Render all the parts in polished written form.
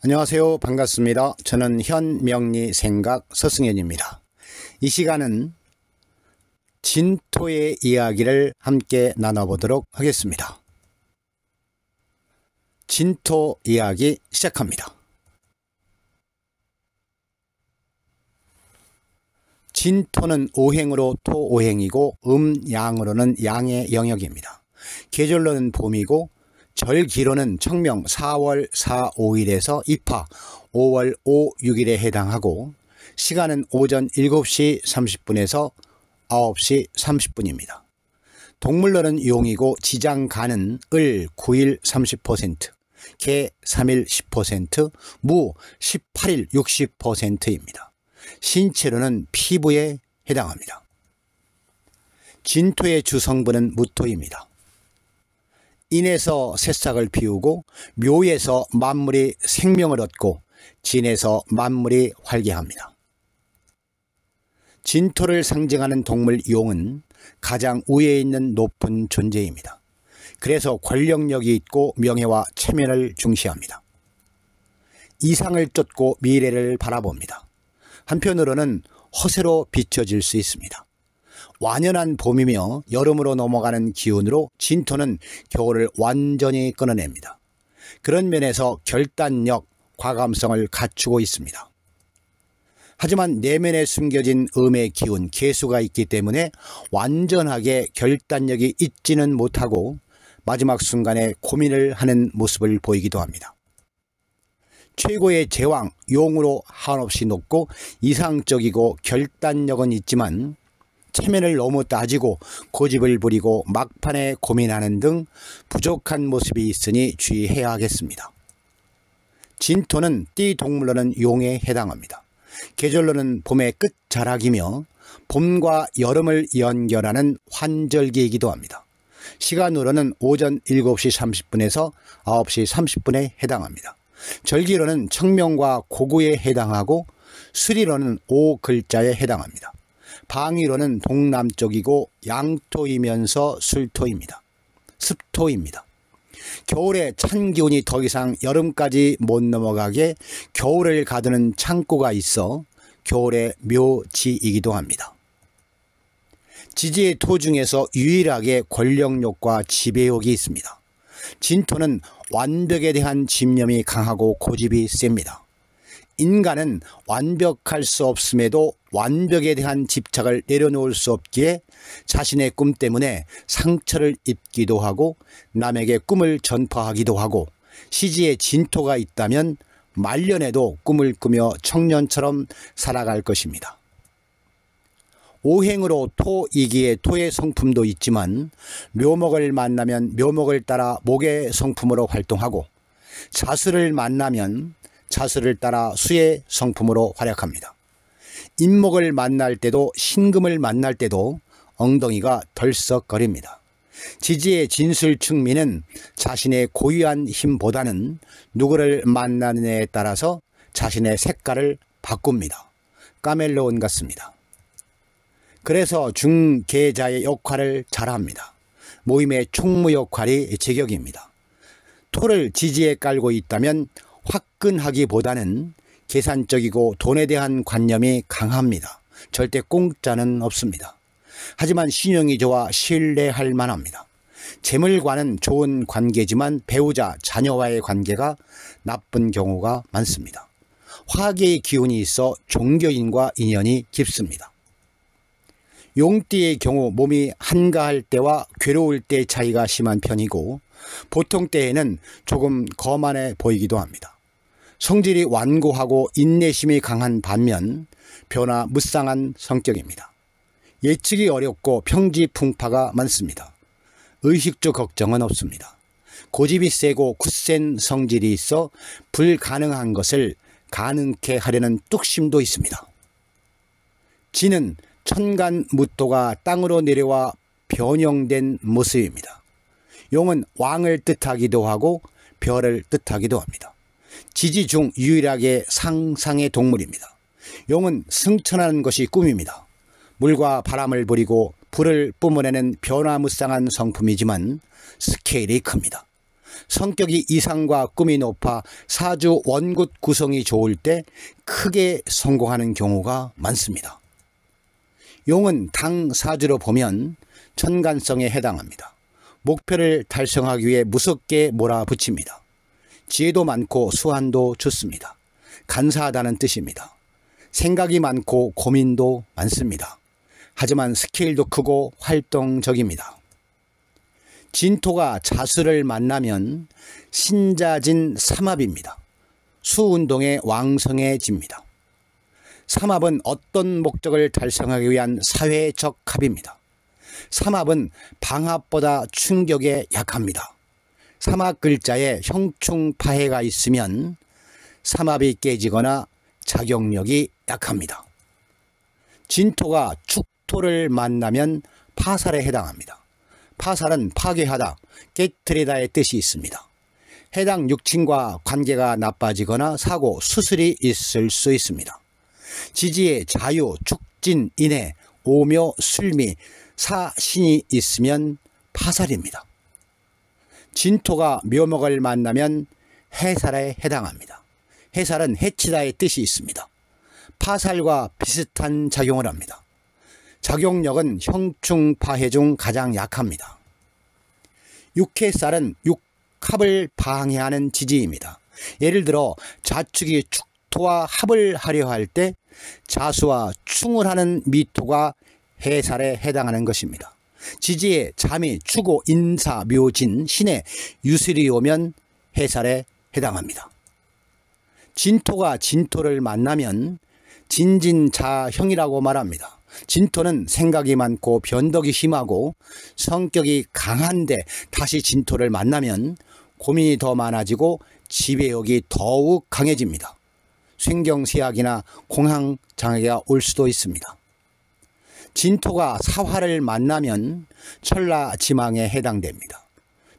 안녕하세요. 반갑습니다. 저는 현명리생각 서승현입니다. 이 시간은 진토의 이야기를 함께 나눠보도록 하겠습니다. 진토 이야기 시작합니다. 진토는 오행으로 토오행이고 음양으로는 양의 영역입니다. 계절로는 봄이고 절기로는 청명 4월 4, 5일에서 입하 5월 5, 6일에 해당하고 시간은 오전 7시 30분에서 9시 30분입니다. 동물로는 용이고 지장간은 을 9일 30%, 개 3일 10%, 무 18일 60%입니다. 신체로는 피부에 해당합니다. 진토의 주성분은 무토입니다. 인에서 새싹을 피우고 묘에서 만물이 생명을 얻고 진에서 만물이 활개합니다. 진토를 상징하는 동물 용은 가장 위에 있는 높은 존재입니다. 그래서 권력력이 있고 명예와 체면을 중시합니다. 이상을 쫓고 미래를 바라봅니다. 한편으로는 허세로 비춰질 수 있습니다. 완연한 봄이며 여름으로 넘어가는 기운으로 진토는 겨울을 완전히 끊어냅니다. 그런 면에서 결단력, 과감성을 갖추고 있습니다. 하지만 내면에 숨겨진 음의 기운, 개수가 있기 때문에 완전하게 결단력이 있지는 못하고 마지막 순간에 고민을 하는 모습을 보이기도 합니다. 최고의 제왕, 용으로 한없이 높고 이상적이고 결단력은 있지만 체면을 너무 따지고 고집을 부리고 막판에 고민하는 등 부족한 모습이 있으니 주의해야 하겠습니다. 진토는 띠 동물로는 용에 해당합니다. 계절로는 봄의 끝자락이며 봄과 여름을 연결하는 환절기이기도 합니다. 시간으로는 오전 7시 30분에서 9시 30분에 해당합니다. 절기로는 청명과 고구에 해당하고 수리로는 5글자에 해당합니다. 방위로는 동남쪽이고 양토이면서 술토입니다. 습토입니다. 겨울에 찬 기운이 더 이상 여름까지 못 넘어가게 겨울을 가두는 창고가 있어 겨울의 묘지이기도 합니다. 지지의 토 중에서 유일하게 권력욕과 지배욕이 있습니다. 진토는 완벽에 대한 집념이 강하고 고집이 셉니다. 인간은 완벽할 수 없음에도 완벽에 대한 집착을 내려놓을 수 없기에 자신의 꿈 때문에 상처를 입기도 하고 남에게 꿈을 전파하기도 하고 시지에 진토가 있다면 말년에도 꿈을 꾸며 청년처럼 살아갈 것입니다. 오행으로 토이기에 토의 성품도 있지만 묘목을 만나면 묘목을 따라 목의 성품으로 활동하고 자수를 만나면 자수를 따라 수의 성품으로 활약합니다. 인목을 만날 때도 신금을 만날 때도 엉덩이가 덜썩거립니다. 지지의 진술충미는 자신의 고유한 힘보다는 누구를 만나느냐에 따라서 자신의 색깔을 바꿉니다. 카멜레온 같습니다. 그래서 중계자의 역할을 잘합니다. 모임의 총무 역할이 제격입니다. 토를 지지에 깔고 있다면 화끈하기보다는 계산적이고 돈에 대한 관념이 강합니다. 절대 공짜는 없습니다. 하지만 신용이 좋아 신뢰할 만합니다. 재물과는 좋은 관계지만 배우자, 자녀와의 관계가 나쁜 경우가 많습니다. 화계의 기운이 있어 종교인과 인연이 깊습니다. 용띠의 경우 몸이 한가할 때와 괴로울 때 차이가 심한 편이고 보통 때에는 조금 거만해 보이기도 합니다. 성질이 완고하고 인내심이 강한 반면 변화무쌍한 성격입니다. 예측이 어렵고 평지풍파가 많습니다. 의식주 걱정은 없습니다. 고집이 세고 굳센 성질이 있어 불가능한 것을 가능케 하려는 뚝심도 있습니다. 진은 천간무토가 땅으로 내려와 변형된 모습입니다. 용은 왕을 뜻하기도 하고 별을 뜻하기도 합니다. 지지 중 유일하게 상상의 동물입니다. 용은 승천하는 것이 꿈입니다. 물과 바람을 부리고 불을 뿜어내는 변화무쌍한 성품이지만 스케일이 큽니다. 성격이 이상과 꿈이 높아 사주 원굿 구성이 좋을 때 크게 성공하는 경우가 많습니다. 용은 당 사주로 보면 천간성에 해당합니다. 목표를 달성하기 위해 무섭게 몰아붙입니다. 지혜도 많고 수완도 좋습니다. 간사하다는 뜻입니다. 생각이 많고 고민도 많습니다. 하지만 스케일도 크고 활동적입니다. 진토가 자수를 만나면 신자진 삼합입니다. 수운동에 왕성해집니다. 삼합은 어떤 목적을 달성하기 위한 사회적 합입니다. 삼합은 방합보다 충격에 약합니다. 삼합 글자에 형충파해가 있으면 삼합이 깨지거나 작용력이 약합니다. 진토가 축토를 만나면 파살에 해당합니다. 파살은 파괴하다, 깨트리다의 뜻이 있습니다. 해당 육친과 관계가 나빠지거나 사고, 수술이 있을 수 있습니다. 지지에 자유, 축진, 인해, 오묘, 술미, 사신이 있으면 파살입니다. 진토가 묘목을 만나면 해살에 해당합니다. 해살은 해치다의 뜻이 있습니다. 파살과 비슷한 작용을 합니다. 작용력은 형충파해 중 가장 약합니다. 육해살은 육합을 방해하는 지지입니다. 예를 들어 자축이 축토와 합을 하려 할 때 자수와 충을 하는 미토가 해살에 해당하는 것입니다. 지지에 잠이, 추고, 인사, 묘진, 신의 유술이 오면 해살에 해당합니다. 진토가 진토를 만나면 진진자형이라고 말합니다. 진토는 생각이 많고 변덕이 심하고 성격이 강한데 다시 진토를 만나면 고민이 더 많아지고 지배욕이 더욱 강해집니다. 횡경쇠약이나 공황장애가 올 수도 있습니다. 진토가 사화를 만나면 천라지망에 해당됩니다.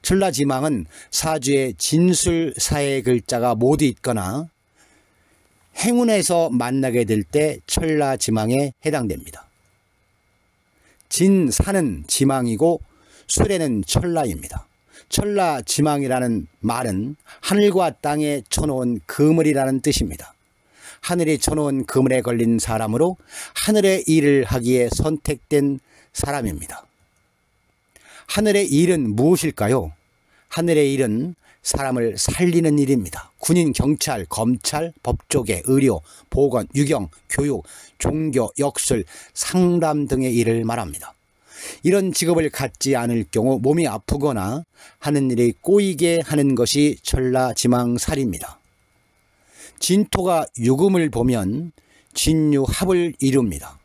천라지망은 사주에 진술사의 글자가 모두 있거나 행운에서 만나게 될 때 천라지망에 해당됩니다. 진사는 지망이고 술에는 천라입니다. 천라지망이라는 말은 하늘과 땅에 쳐놓은 그물이라는 뜻입니다. 하늘이 쳐놓은 그물에 걸린 사람으로 하늘의 일을 하기에 선택된 사람입니다. 하늘의 일은 무엇일까요? 하늘의 일은 사람을 살리는 일입니다. 군인, 경찰, 검찰, 법조계, 의료, 보건, 유경, 교육, 종교, 역술, 상담 등의 일을 말합니다. 이런 직업을 갖지 않을 경우 몸이 아프거나 하는 일이 꼬이게 하는 것이 천라지망살입니다. 진토가 유금을 보면 진유합을 이룹니다.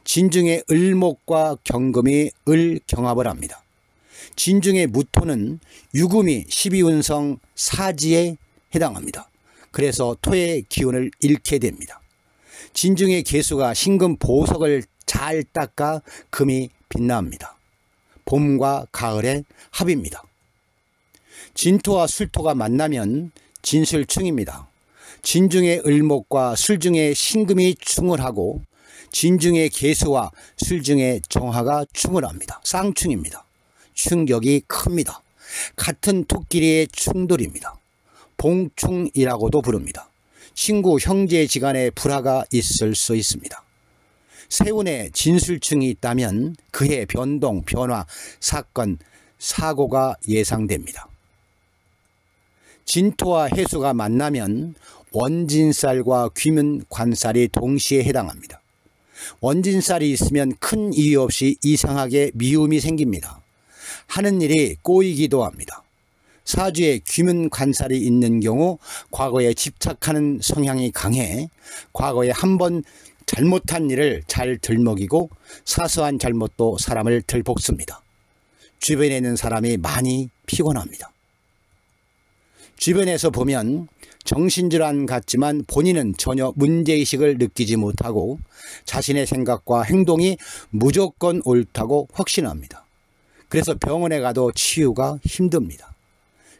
진중의 을목과 경금이 을경합을 합니다. 진중의 무토는 유금이 12운성 사지에 해당합니다. 그래서 토의 기운을 잃게 됩니다. 진중의 개수가 신금 보석을 잘 닦아 금이 빛납니다. 봄과 가을의 합입니다. 진토와 술토가 만나면 진술충입니다. 진중의 을목과 술중의 신금이 충을 하고 진중의 개수와 술중의 정화가 충을 합니다. 쌍충입니다. 충격이 큽니다. 같은 토끼리의 충돌입니다. 봉충이라고도 부릅니다. 친구, 형제지간의 불화가 있을 수 있습니다. 세운에 진술충이 있다면 그해 변동, 변화, 사건, 사고가 예상됩니다. 진토와 해수가 만나면 원진살과 귀문관살이 동시에 해당합니다. 원진살이 있으면 큰 이유 없이 이상하게 미움이 생깁니다. 하는 일이 꼬이기도 합니다. 사주에 귀문관살이 있는 경우 과거에 집착하는 성향이 강해 과거에 한번 잘못한 일을 잘 들먹이고 사소한 잘못도 사람을 들볶습니다. 주변에 있는 사람이 많이 피곤합니다. 주변에서 보면 정신질환 같지만 본인은 전혀 문제의식을 느끼지 못하고 자신의 생각과 행동이 무조건 옳다고 확신합니다. 그래서 병원에 가도 치유가 힘듭니다.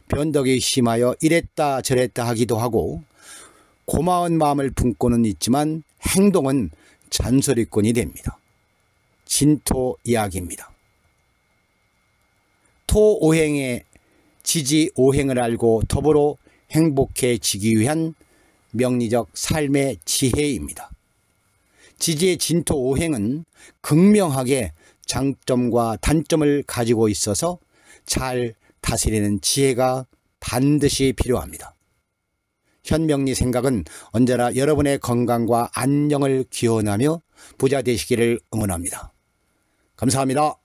변덕이 심하여 이랬다 저랬다 하기도 하고 고마운 마음을 품고는 있지만 행동은 잔소리꾼이 됩니다. 진토 이야기입니다. 토오행에 지지오행을 알고 더불어 행복해지기 위한 명리적 삶의 지혜입니다. 지지의 진토오행은 극명하게 장점과 단점을 가지고 있어서 잘 다스리는 지혜가 반드시 필요합니다. 현명리 생각은 언제나 여러분의 건강과 안녕을 기원하며 부자 되시기를 응원합니다. 감사합니다.